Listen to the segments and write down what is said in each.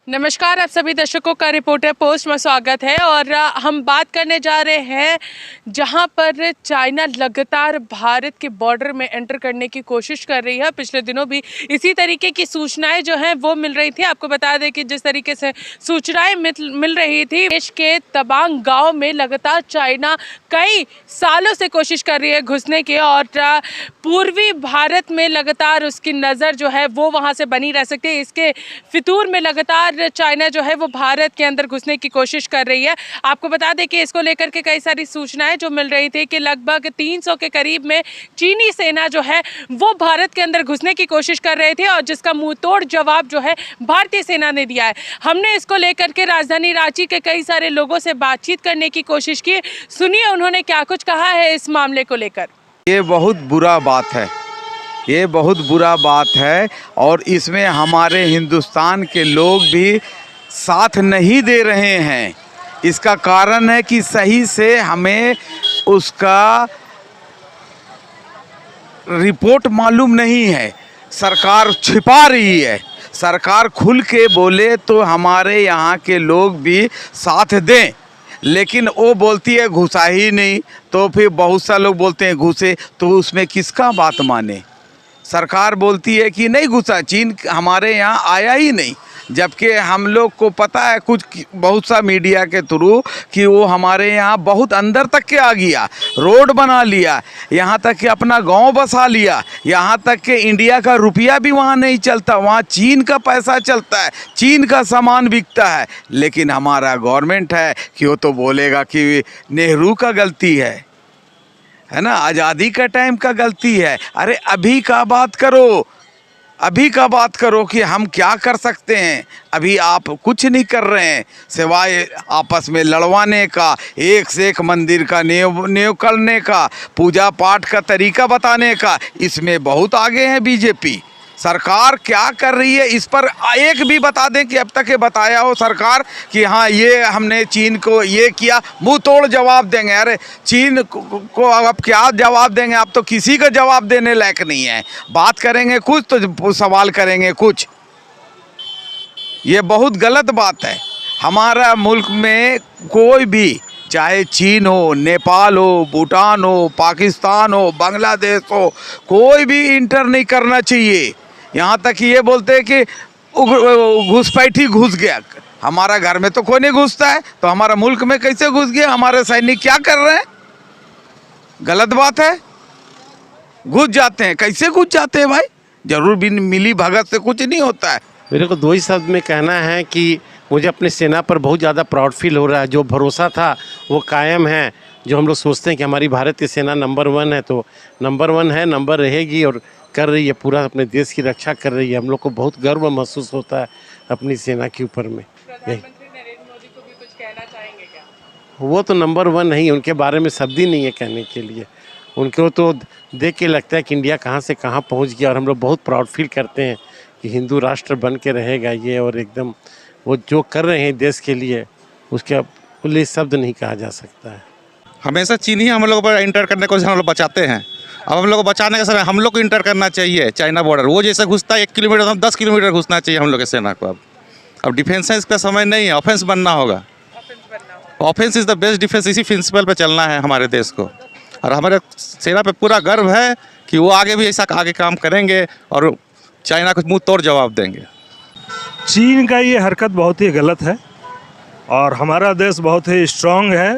नमस्कार, आप सभी दर्शकों का रिपोर्टर पोस्ट में स्वागत है। और हम बात करने जा रहे हैं जहां पर चाइना लगातार भारत के बॉर्डर में एंटर करने की कोशिश कर रही है। पिछले दिनों भी इसी तरीके की सूचनाएं जो हैं वो मिल रही थी। आपको बता दें कि जिस तरीके से सूचनाएं मिल रही थी, देश के तवांग गांव में लगातार चाइना कई सालों से कोशिश कर रही है घुसने की, और पूर्वी भारत में लगातार उसकी नज़र जो है वो वहाँ से बनी रह सकती है। इसके फितूर में लगातार चाइना जो है वो भारत के अंदर घुसने की कोशिश कर रही है। आपको बता दें कि इसको लेकर के कई सारी सूचनाएं जो मिल रही थी कि लगभग 300 के करीब में चीनी सेना जो है वो भारत के अंदर घुसने की कोशिश कर रहे थे, और जिसका मुंह तोड़ जवाब जो है भारतीय सेना ने दिया है। हमने इसको लेकर के राजधानी रांची के कई सारे लोगों से बातचीत करने की कोशिश की। सुनिए उन्होंने क्या कुछ कहा है इस मामले को लेकर। ये बहुत बुरा बात है, ये बहुत बुरा बात है, और इसमें हमारे हिंदुस्तान के लोग भी साथ नहीं दे रहे हैं। इसका कारण है कि सही से हमें उसका रिपोर्ट मालूम नहीं है। सरकार छिपा रही है। सरकार खुल के बोले तो हमारे यहाँ के लोग भी साथ दें, लेकिन वो बोलती है घुसा ही नहीं, तो फिर बहुत सा लोग बोलते हैं घुसे, तो उसमें किसका बात माने। सरकार बोलती है कि नहीं घुसा, चीन हमारे यहाँ आया ही नहीं, जबकि हम लोग को पता है कुछ बहुत सा मीडिया के थ्रू कि वो हमारे यहाँ बहुत अंदर तक के आ गया, रोड बना लिया, यहाँ तक कि अपना गांव बसा लिया, यहाँ तक कि इंडिया का रुपया भी वहाँ नहीं चलता, वहाँ चीन का पैसा चलता है, चीन का सामान बिकता है। लेकिन हमारा गवर्नमेंट है कि वो तो बोलेगा कि नेहरू का गलती है ना, आज़ादी का टाइम का गलती है। अरे अभी का बात करो, अभी का बात करो कि हम क्या कर सकते हैं। अभी आप कुछ नहीं कर रहे हैं सिवाय आपस में लड़वाने का, एक से एक मंदिर का नेव करने का, पूजा पाठ का तरीका बताने का। इसमें बहुत आगे हैं बीजेपी। सरकार क्या कर रही है इस पर एक भी बता दें कि अब तक ये बताया हो सरकार कि हाँ ये हमने चीन को ये किया। मुंह तोड़ जवाब देंगे। अरे चीन को अब क्या जवाब देंगे, आप तो किसी का जवाब देने लायक नहीं है। बात करेंगे कुछ तो सवाल करेंगे कुछ। ये बहुत गलत बात है। हमारा मुल्क में कोई भी, चाहे चीन हो, नेपाल हो, भूटान हो, पाकिस्तान हो, बांग्लादेश हो, कोई भी इंटर नहीं करना चाहिए। यहाँ तक कि ये बोलते हैं कि घुसपैठी घुस गया। हमारा घर में तो कोई नहीं घुसता है, तो हमारा मुल्क में कैसे घुस गया? हमारे सैनिक क्या कर रहे हैं? गलत बात है। घुस जाते हैं, कैसे घुस जाते हैं भाई? जरूर भी मिली भगत से कुछ नहीं होता है। मेरे को दो ही शब्द में कहना है कि मुझे अपनी सेना पर बहुत ज़्यादा प्राउड फील हो रहा है। जो भरोसा था वो कायम है। जो हम लोग सोचते हैं कि हमारी भारत की सेना नंबर 1 है, तो नंबर 1 है, नंबर रहेगी और कर रही है, पूरा अपने देश की रक्षा कर रही है। हम लोग को बहुत गर्व महसूस होता है अपनी सेना के ऊपर में। प्रधानमंत्री नरेंद्र मोदी को भी कुछ कहना चाहेंगे क्या? वो तो नंबर 1 नहीं, उनके बारे में शब्द ही नहीं है कहने के लिए। उनको तो देख के लगता है कि इंडिया कहाँ से कहाँ पहुँच गया, और हम लोग बहुत प्राउड फील करते हैं कि हिंदू राष्ट्र बन के रहेगा ये। और एकदम वो जो कर रहे हैं देश के लिए, उसके लिए शब्द नहीं कहा जा सकता है। हमेशा चीन ही हम लोग पर इंटर करने को हम लोग बचाते हैं। अब हम लोग को बचाने का समय हम लोग को इंटर करना चाहिए चाइना बॉर्डर। वो जैसे घुसता है 1 किलोमीटर, हम 10 किलोमीटर घुसना चाहिए हम लोग की सेना को। अब डिफेंस का समय नहीं है, ऑफेंस बनना होगा। Offence is the best defence. इसी प्रिंसिपल पे चलना है हमारे देश को, और हमारे सेना पे पूरा गर्व है कि वो आगे भी ऐसा आगे काम करेंगे और चाइना को मुंह तोड़ जवाब देंगे। चीन का ये हरकत बहुत ही गलत है, और हमारा देश बहुत ही स्ट्रांग है।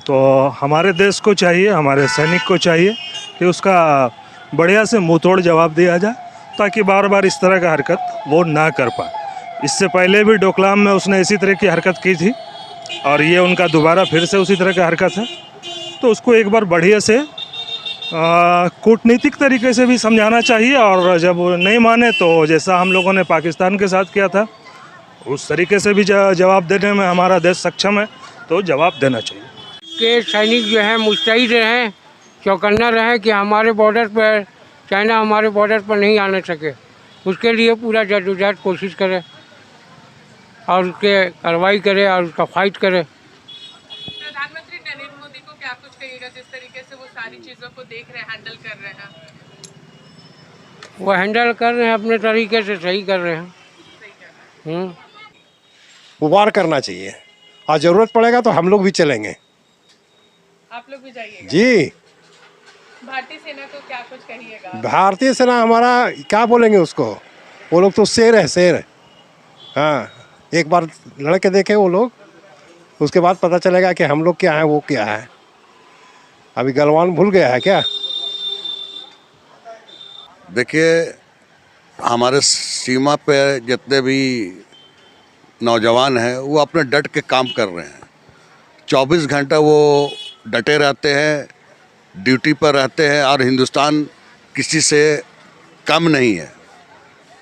तो हमारे देश को चाहिए, हमारे सैनिक को चाहिए कि उसका बढ़िया से मुंह तोड़ जवाब दिया जाए, ताकि बार बार इस तरह का हरकत वो ना कर पाए। इससे पहले भी डोकलाम में उसने इसी तरह की हरकत की थी, और ये उनका दोबारा फिर से उसी तरह का हरकत है। तो उसको एक बार बढ़िया से कूटनीतिक तरीके से भी समझाना चाहिए, और जब नहीं माने तो जैसा हम लोगों ने पाकिस्तान के साथ किया था उस तरीके से भी जवाब देने में हमारा देश सक्षम है, तो जवाब देना चाहिए। के सैनिक जो है मुस्तैद रहें, चौकन्ना रहें कि हमारे बॉर्डर पर चाइना हमारे बॉर्डर पर नहीं आने सके। उसके लिए पूरा जद्दोजहद कोशिश करे और उसके कार्रवाई करे और उसका फाइट करे। प्रधानमंत्री नरेंद्र मोदी को क्या कुछ कहिएगा जिस तरीके से वो सारी चीज़ों को देख रहे हैं, हैंडल कर रहे हैं? वो हैंडल कर रहे हैं अपने तरीके से, सही कर रहे हैं। वो वार करना चाहिए, और ज़रूरत पड़ेगा तो हम लोग भी चलेंगे। आप लोग भी जाइएगा? जी, भारतीय सेना को क्या कुछ कहिएगा? भारतीय सेना हमारा क्या बोलेंगे उसको, वो लोग तो शेर है, शेर। हाँ, एक बार लड़के देखे वो लोग, उसके बाद पता चलेगा कि हम लोग क्या हैं, वो क्या है। अभी गलवान भूल गया है क्या? देखिए, हमारे सीमा पे जितने भी नौजवान हैं वो अपने डट के काम कर रहे हैं। 24 घंटा वो डटे रहते हैं, ड्यूटी पर रहते हैं, और हिंदुस्तान किसी से कम नहीं है।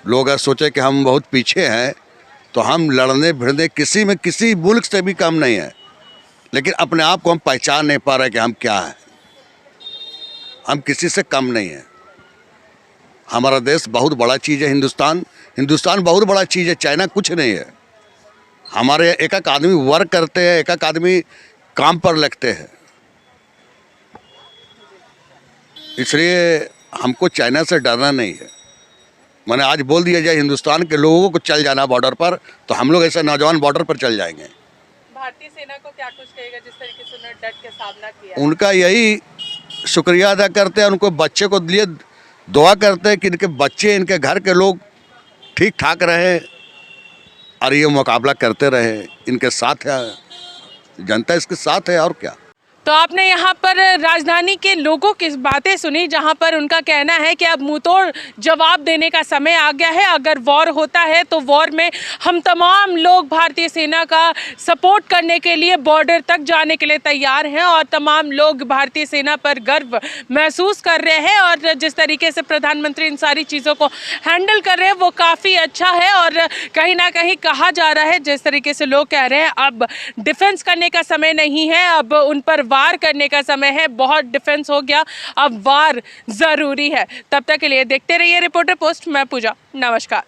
लोग अगर सोचे कि हम बहुत पीछे हैं तो हम लड़ने भिड़ने किसी मुल्क से भी कम नहीं है, लेकिन अपने आप को हम पहचान नहीं पा रहे कि हम क्या हैं। हम किसी से कम नहीं हैं। हमारा देश बहुत बड़ा चीज़ है। हिंदुस्तान बहुत बड़ा चीज़ है, चाइना कुछ नहीं है। हमारे एक एक आदमी वर्क करते हैं, एक एक आदमी काम पर लगते हैं, इसलिए हमको चाइना से डरना नहीं है। मैंने आज बोल दिया जाए हिंदुस्तान के लोगों को चल जाना बॉर्डर पर, तो हम लोग ऐसे नौजवान बॉर्डर पर चल जाएंगे। भारतीय सेना को क्या कुछ कहेगा जिस तरीके से उन्होंने डट के सामना किया? उनका यही शुक्रिया अदा करते हैं, उनको बच्चे को लिए दुआ करते हैं कि इनके बच्चे, इनके घर के लोग ठीक ठाक रहे और ये मुकाबला करते रहे। इनके साथ है, जनता इसके साथ है, और क्या। तो आपने यहाँ पर राजधानी के लोगों की बातें सुनी, जहाँ पर उनका कहना है कि अब मुंहतोड़ जवाब देने का समय आ गया है। अगर वॉर होता है तो वॉर में हम तमाम लोग भारतीय सेना का सपोर्ट करने के लिए बॉर्डर तक जाने के लिए तैयार हैं, और तमाम लोग भारतीय सेना पर गर्व महसूस कर रहे हैं। और जिस तरीके से प्रधानमंत्री इन सारी चीज़ों को हैंडल कर रहे हैं वो काफ़ी अच्छा है। और कहीं ना कहीं कहा जा रहा है, जिस तरीके से लोग कह रहे हैं, अब डिफेंस करने का समय नहीं है, अब उन पर वार करने का समय है। बहुत डिफेंस हो गया, अब वार जरूरी है। तब तक के लिए देखते रहिए रिपोर्टर पोस्ट। मैं पूजा, नमस्कार।